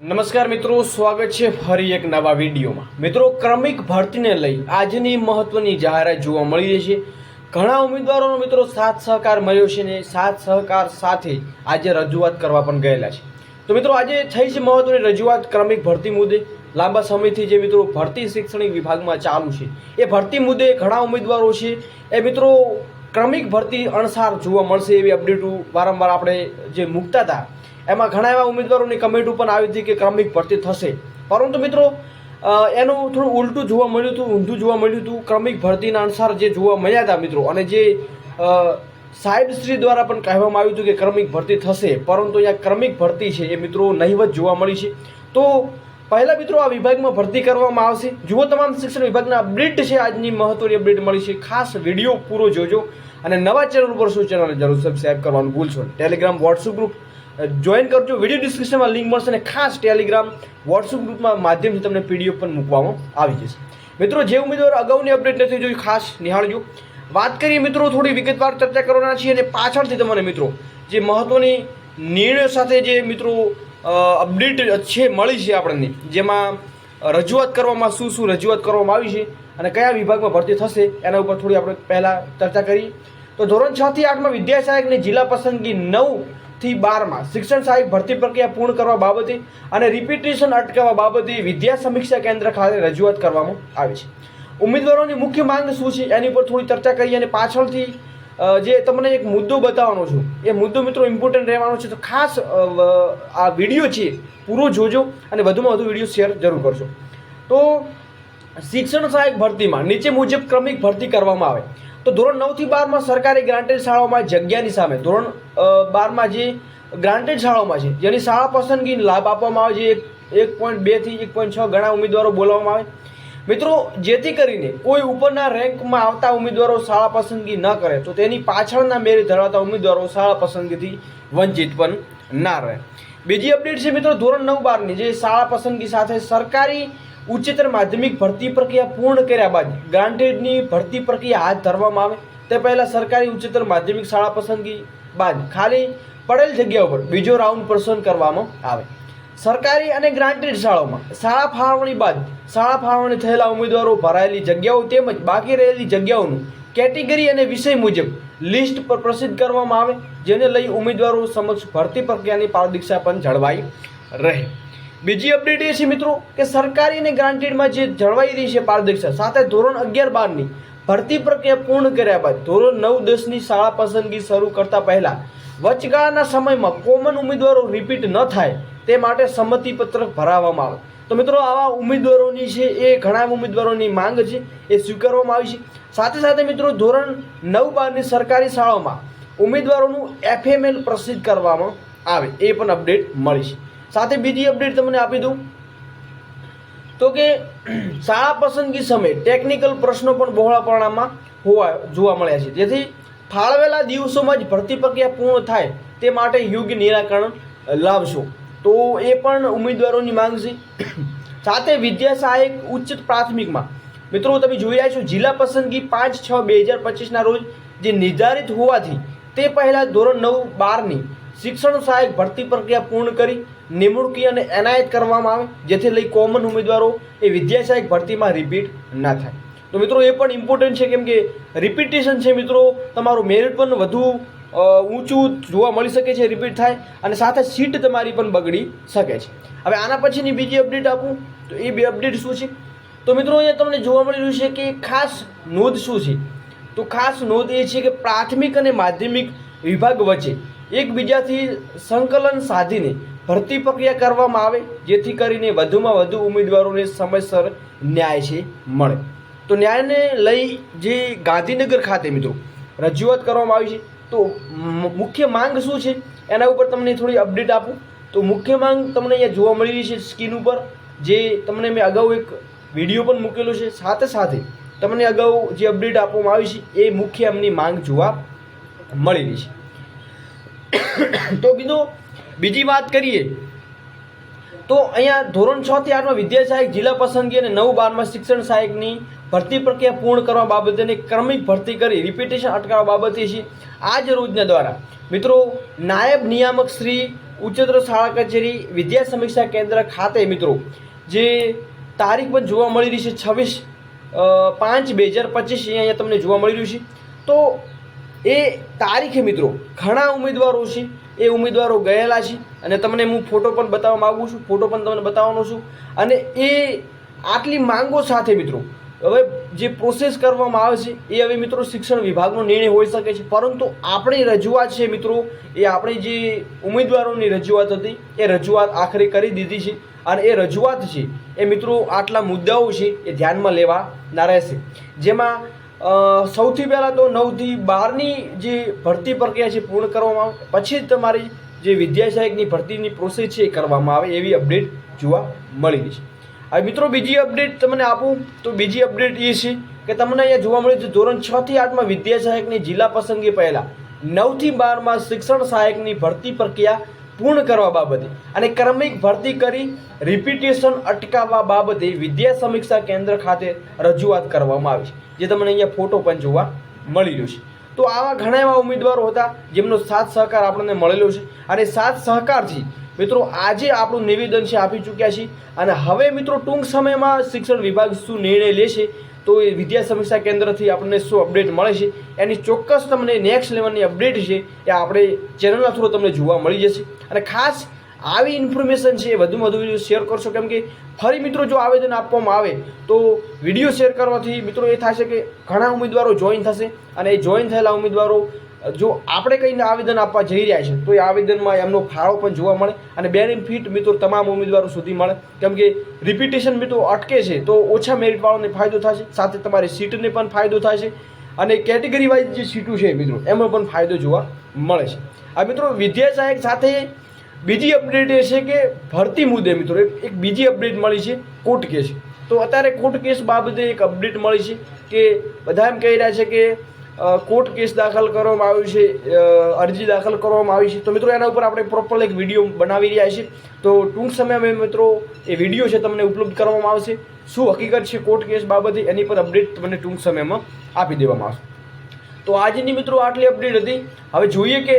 નમસ્કાર મિત્રો, સ્વાગત છે ફરી એક નવા વિડીયોમાં। મિત્રો, ક્રમિક ભરતીને લઈ આજની મહત્વની જાહેરાત જોવા મળી રહી છે। ઘણા ઉમેદવારોનો મિત્રો સાથ સહકાર મળ્યો છે ને સાથ સહકાર સાથે આજે રજૂઆત કરવા પણ ગયેલા છે। તો મિત્રો, આજે થઈ છે મહત્વની રજૂઆત ક્રમિક ભરતી મુદ્દે। લાંબા સમયથી જે મિત્રો ભરતી શૈક્ષણિક વિભાગમાં ચાલુ છે એ ભરતી મુદ્દે ઘણા ઉમેદવારો છે એ મિત્રો ક્રમિક ભરતી અણસાર જોવા મળશે એવી અપડેટો વારંવાર આપણે જે મૂકતા હતા એમાં ઘણા એવા ઉમેદવારોની કમેન્ટો પણ આવી હતી કે ક્રમિક ભરતી થશે, પરંતુ મિત્રો એનું થોડું ઉલટું જોવા મળ્યું હતું, ઊંધું જોવા મળ્યું હતું। ક્રમિક ભરતીના અનુસાર જે જોવા મળ્યા હતા મિત્રો, અને જે સાહેબશ્રી દ્વારા પણ કહેવામાં આવ્યું હતું કે ક્રમિક ભરતી થશે, પરંતુ અહીંયા ક્રમિક ભરતી છે એ મિત્રો નહીવત જોવા મળી છે। તો પહેલાં મિત્રો આ વિભાગમાં ભરતી કરવામાં આવશે। જુઓ, તમામ શિક્ષણ વિભાગના અપડેટ છે, આજની મહત્વની અપડેટ મળી છે। ખાસ વિડીયો પૂરો જોજો અને નવા ચેનલ ઉપર શું ચેનલને જરૂર સબસ્ક્રાઈબ કરવાનું ભૂલશો નહીં। ટેલિગ્રામ વોટ્સઅપ ગ્રુપ જોઈન કરજો, વિડીયો ડિસ્ક્રિપ્શનમાં લિંક મળશે અને ખાસ ટેલિગ્રામ વોટ્સઅપ ગ્રુપમાં માધ્યમથી તમને પીડીએફ પણ મૂકવામાં આવી જશે। મિત્રો, જે ઉમેદવાર અગાઉની અપડેટ નથી જોઈ ખાસ નિહાળજો। વાત કરીએ મિત્રો, થોડી વિગતવાર ચર્ચા કરવાના છીએ અને પાછળથી તમને મિત્રો જે મહત્વની નિર્ણયો સાથે જે મિત્રો અપડેટ છે મળી છે આપણને, જેમાં રજૂઆત કરવામાં શું રજૂઆત કરવામાં આવી છે અને કયા વિભાગમાં ભરતી થશે એના ઉપર થોડી આપણે પહેલાં ચર્ચા કરીએ। તો ધોરણ 6 થી 8માં વિદ્યા સહાયકની જિલ્લા પસંદગી 9 થી 12માં શિક્ષણ સહાયક ભરતી પ્રક્રિયા પૂર્ણ કરવા બાબતે અને રિપીટેશન અટકાવવા બાબતે વિદ્યા સમીક્ષા કેન્દ્ર ખાતે રજૂઆત કરવામાં આવી છે। ઉમેદવારોની મુખ્ય માંગ શું છે એની પર થોડી ચર્ચા કરીએ અને પાછળથી જે તમને એક મુદ્દો બતાવવાનો છું એ મુદ્દો મિત્રો ઇમ્પોર્ટન્ટ રહેવાનો છે, તો ખાસ આ વિડીયો છે પૂરો જોજો અને વધુમાં વધુ વિડીયો શેર જરૂર કરજો। તો શિક્ષણ સહાયક ભરતીમાં નીચે મુજબ ક્રમિક ભરતી કરવામાં આવે તો ધોરણ 9 થી 12માં સરકારી ગ્રાન્ટેડ શાળાઓમાં જગ્યાની સામે ધોરણ 12માં જે ગ્રાન્ટેડ શાળાઓમાં છે જેની શાળા પસંદગી લાભ આપવામાં આવે છે 1.2 થી 1.6 ગણા ઉમેદવારો બોલાવવામાં આવે મિત્રો, જેથી કરીને કોઈ ઉપરના રેન્કમાં આવતા ઉમેદવારો શાળા પસંદગી ન કરે તો તેની પાછળના મેરિટ ધરાવતા ઉમેદવારો શાળા પસંદગીથી વંચિત પણ ના રહે। બીજી અપડેટ છે મિત્રો, ધોરણ 9-12ની જે શાળા પસંદગી સાથે સરકારી ઉચ્ચતર માધ્યમિક ભરતી પ્રક્રિયા પૂર્ણ કર્યા બાદ ગ્રાન્ટેડની ભરતી પ્રક્રિયા હાથ ધરવામાં આવે તે પહેલાં સરકારી ઉચ્ચતર માધ્યમિક શાળા પસંદગી બાદ ખાલી પડેલ જગ્યા ઉપર બીજો રાઉન્ડ પસંદ કરવામાં આવે। સરકારી અને ગ્રાન્ટેડ શાળાઓમાં શાળા ફાળવણી બાદ શાળા ફાળવણી થયેલા ઉમેદવારો ભરાયેલી જગ્યાઓ તેમજ બાકી રહેલી જગ્યાઓનું કેટેગરી અને વિષય મુજબ લિસ્ટ પર પ્રસિદ્ધ કરવામાં આવે, જેને લઈ ઉમેદવારો સમક્ષ ભરતી પ્રક્રિયાની પારદર્શિતા પણ જળવાઈ રહે। બીજી અપડેટ એ છે મિત્રો કે સરકારી અને ગ્રાન્ટેડમાં જે જળવાઈ રહી છે પારદર્શિતા સાથે ધોરણ 11-12ની ભરતી પ્રક્રિયા પૂર્ણ કર્યા બાદ ધોરણ 9-10ની શાળા પસંદગી શરૂ કરતા પહેલા વચગાળાના સમયમાં કોમન ઉમેદવારો રિપીટ ન થાય તે માટે સંમતિપત્રક ભરાવવામાં આવે। તો મિત્રો, આવા ઉમેદવારોની છે એ ઘણા ઉમેદવારોની માંગ છે એ સ્વીકારવામાં આવી છે। સાથે સાથે મિત્રો ધોરણ 9-12ની સરકારી શાળાઓમાં ઉમેદવારોનું FML પ્રસિદ્ધ કરવામાં આવે એ પણ અપડેટ મળી છે। સાથે બીજી અપડેટ તમને આપી દઉં તો કે શાળા પસંદગી સમયે ટેકનિકલ પ્રશ્નો પણ બહોળા પ્રમાણમાં જોવા મળ્યા છે, જેથી ફાળવેલા દિવસોમાં જ ભરતી પ્રક્રિયા પૂર્ણ થાય તે માટે યોગ્ય નિરાકરણ લાવશો, તો એ પણ ઉમેદવારોની માંગ છે। સાથે વિદ્યા સહાયક ઉચ્ચ પ્રાથમિકમાં મિત્રો તમે જોઈ રહ્યા છો જિલ્લા પસંદગી 5/6/2025ના રોજ જે નિર્ધારિત હોવાથી તે પહેલાં ધોરણ 9-12ની શિક્ષણ સહાયક ભરતી પ્રક્રિયા પૂર્ણ કરી નિમણૂકી અને એનાયત કરવામાં આવે, જેથી લઈ કોમન ઉમેદવારો એ વિદ્યા સહાયક ભરતીમાં રિપીટ ના થાય। તો મિત્રો એ પણ ઇમ્પોર્ટન્ટ છે, કેમ કે રિપીટેશન છે મિત્રો તમારું મેરિટ પણ વધુ ઊંચું જોવા મળી શકે છે, રિપીટ થાય અને સાથે સીટ તમારી પણ બગડી શકે છે। હવે આના પછીની બીજી અપડેટ આપું તો એ બે અપડેટ શું છે તો મિત્રો અહીંયા તમને જોવા મળી રહ્યું છે કે ખાસ નોંધ શું છે, તો ખાસ નોંધ એ છે કે પ્રાથમિક અને માધ્યમિક વિભાગ વચ્ચે એકબીજાથી સંકલન સાધીને ભરતી પ્રક્રિયા કરવામાં આવે, જેથી કરીને વધુમાં વધુ ઉમેદવારોને સમયસર ન્યાય છે મળે। તો ન્યાયને લઈ જે ગાંધીનગર ખાતે મિત્રો રજૂઆત કરવામાં આવી છે, તો મુખ્ય માંગ શું છે એના ઉપર તમને થોડી અપડેટ આપું તો મુખ્ય માંગ તમને અહીંયા જોવા મળી રહી છે સ્ક્રીન ઉપર, જે તમને મેં અગાઉ એક વિડીયો પણ મૂકેલો છે, સાથે સાથે તમને અગાઉ જે અપડેટ આપવામાં આવી છે એ મુખ્ય એમની માંગ જોવા મળી રહી છે। તો બીજી વાત કરીએ તો અહીંયા ધોરણ 6 થી 8માં વિદ્યા સહાયક જિલ્લા પસંદગી અને 9-12માં શિક્ષણ સહાયકની ભરતી પ્રક્રિયા પૂર્ણ કરવા બાબતે ક્રમિક ભરતી કરી રિપીટેશન અટકાવવા બાબતે છે આજ રોજના દ્વારા મિત્રો નાયબ નિયામક શ્રી ઉચ્ચતર શાળા કચેરી વિદ્યા સમીક્ષા કેન્દ્ર ખાતે મિત્રો જે તારીખ પણ જોવા મળી રહી છે 26/5/2025 અહીંયા તમને જોવા મળી રહ્યું છે। તો એ તારીખે મિત્રો ઘણા ઉમેદવારો છે એ ઉમેદવારો ગયેલા છે અને તમને હું ફોટો પણ બતાવવા માગું છું, ફોટો પણ તમને બતાવવાનો છું। અને એ આટલી માંગો સાથે મિત્રો હવે જે પ્રોસેસ કરવામાં આવે છે એ હવે મિત્રો શિક્ષણ વિભાગનો નિર્ણય હોઈ શકે છે, પરંતુ આપણી રજૂઆત છે મિત્રો એ આપણી જે ઉમેદવારોની રજૂઆત હતી એ રજૂઆત આખરે કરી દીધી છે અને એ રજૂઆત છે એ મિત્રો આટલા મુદ્દાઓ છે એ ધ્યાનમાં લેવાના રહેશે। જેમાં સૌથી પહેલાં તો 9 થી 12ની જે ભરતી પ્રક્રિયા છે પૂર્ણ કરવામાં આવે, પછી જ તમારી જે વિદ્યા સહાયકની ભરતીની પ્રોસેસ છે એ કરવામાં આવે એવી અપડેટ જોવા મળી રહી છે। હવે મિત્રો બીજી અપડેટ તમને આપું તો બીજી અપડેટ એ છે કે તમને અહીંયા જોવા મળે છે ધોરણ 6 થી 8માં વિદ્યા સહાયકની જિલ્લા પસંદગી પહેલાં 9 થી 12માં શિક્ષણ સહાયકની ભરતી પ્રક્રિયા પૂર્ણ કરવા બાબતે અને ક્રમિક ભરતી કરી રિપીટેશન અટકાવવા બાબતે વિદ્યા સમીક્ષા કેન્દ્ર ખાતે રજૂઆત કરવામાં આવી છે, જે તમને અહીંયા ફોટો પણ જોવા મળી રહ્યો છે। તો આવા ઘણા એવા ઉમેદવારો હતા જેમનો સાથ સહકાર આપણને મળેલો છે અને સાથ સહકારથી મિત્રો આજે આપણું નિવેદન છે આપી ચૂક્યા છીએ અને હવે મિત્રો ટૂંક સમયમાં શિક્ષણ વિભાગ શું નિર્ણય લેશે તો એ વિદ્યા સમીક્ષા કેન્દ્રથી આપણને શું અપડેટ મળે છે એની ચોક્કસ તમને નેક્સ્ટ લેવલની અપડેટ છે એ આપણે ચેનલના થ્રુ તમને જોવા મળી જશે। અને ખાસ આવી ઇન્ફોર્મેશન છે એ વધુમાં વધુ વિડીયો શેર કરશો, કેમ કે ફરી મિત્રો જો આવેદન આપવામાં આવે તો વિડીયો શેર કરવાથી મિત્રો એ થશે કે ઘણા ઉમેદવારો જોઈન થશે અને એ જોઈન થયેલા ઉમેદવારો જો આપણે કંઈ આવેદન આપવા જઈ રહ્યા છે તો એ આવેદનમાં એમનો ફાળો પણ જોવા મળે અને બેનિફિટ મિત્રો તમામ ઉમેદવારો સુધી મળે, કેમ કે રિપીટેશન મિત્રો અટકે છે તો ઓછા મેરિટવાળાને ફાયદો થશે, સાથે તમારી સીટને પણ ફાયદો થશે અને કેટેગરી વાઇઝ જે સીટો છે મિત્રો એમાં પણ ફાયદો જોવા મળે છે। આ મિત્રો વિદ્યા સહાયક સાથે બીજી અપડેટ એ છે કે ભરતી મુદ્દે મિત્રો એક બીજી અપડેટ મળી છે કોર્ટ કેસ। તો અત્યારે કોર્ટ કેસ બાબતે એક અપડેટ મળી છે કે બધા એમ કહી રહ્યા છે કે કોર્ટ કેસ દાખલ કરવામાં આવ્યો છે, અરજી દાખલ કરવામાં આવી છે। તો મિત્રો એના ઉપર આપણે પ્રોપર એક વિડીયો બનાવી રહ્યા છીએ, તો ટૂંક સમયમાં મિત્રો એ વિડીયો છે તમને ઉપલબ્ધ કરવામાં આવશે। શું હકીકત છે કોર્ટ કેસ બાબતે એની પર અપડેટ તમને ટૂંક સમયમાં આપી દેવામાં આવશે। તો આજની મિત્રો આટલી અપડેટ હતી। હવે જોઈએ કે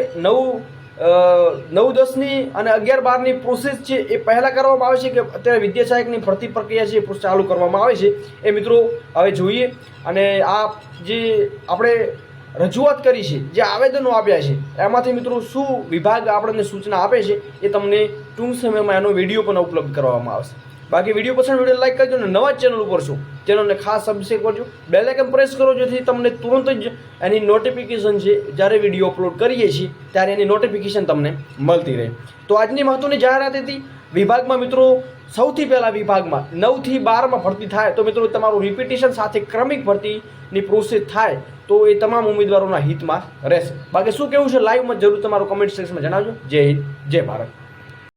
9-10ની અને 11-12ની પ્રોસેસ છે એ પહેલાં કરવામાં આવે છે કે અત્યારે વિદ્યા સહાયકની ભરતી પ્રક્રિયા છે એ ચાલુ કરવામાં આવે છે એ મિત્રો હવે જોઈએ। અને આ જે આપણે રજૂઆત કરી છે, જે આવેદનો આપ્યા છે એમાંથી મિત્રો શું વિભાગ આપણને સૂચના આપે છે એ તમને ટૂંક સમયમાં એનો વિડીયો પણ ઉપલબ્ધ કરવામાં આવશે। બાકી વિડીયો પસંદ વિડીયો લાઈક કરજો અને નવા ચેનલ ઉપર છો ચેનલને ખાસ સબસ્ક્રાઈબ કરજો, બેલ આઇકન પ્રેસ કરો જેથી તમને તુરંત જ એની નોટિફિકેશન છે જ્યારે વિડીયો અપલોડ કરીએ છીએ ત્યારે એની નોટિફિકેશન તમને મળતી રહે। તો આજની મહત્વની જાહેરાત હતી વિભાગમાં મિત્રો સૌથી પહેલાં વિભાગમાં 9 થી 12માં ભરતી થાય તો મિત્રો તમારું રિપીટેશન સાથે ક્રમિક ભરતીની પ્રોસેસ થાય તો એ તમામ ઉમેદવારોના હિતમાં રહેશે। બાકી શું કહેવું છે લાઈવમાં જરૂર તમારું કમેન્ટ સેક્શનમાં જણાવજો। જય હિન્દ, જય ભારત।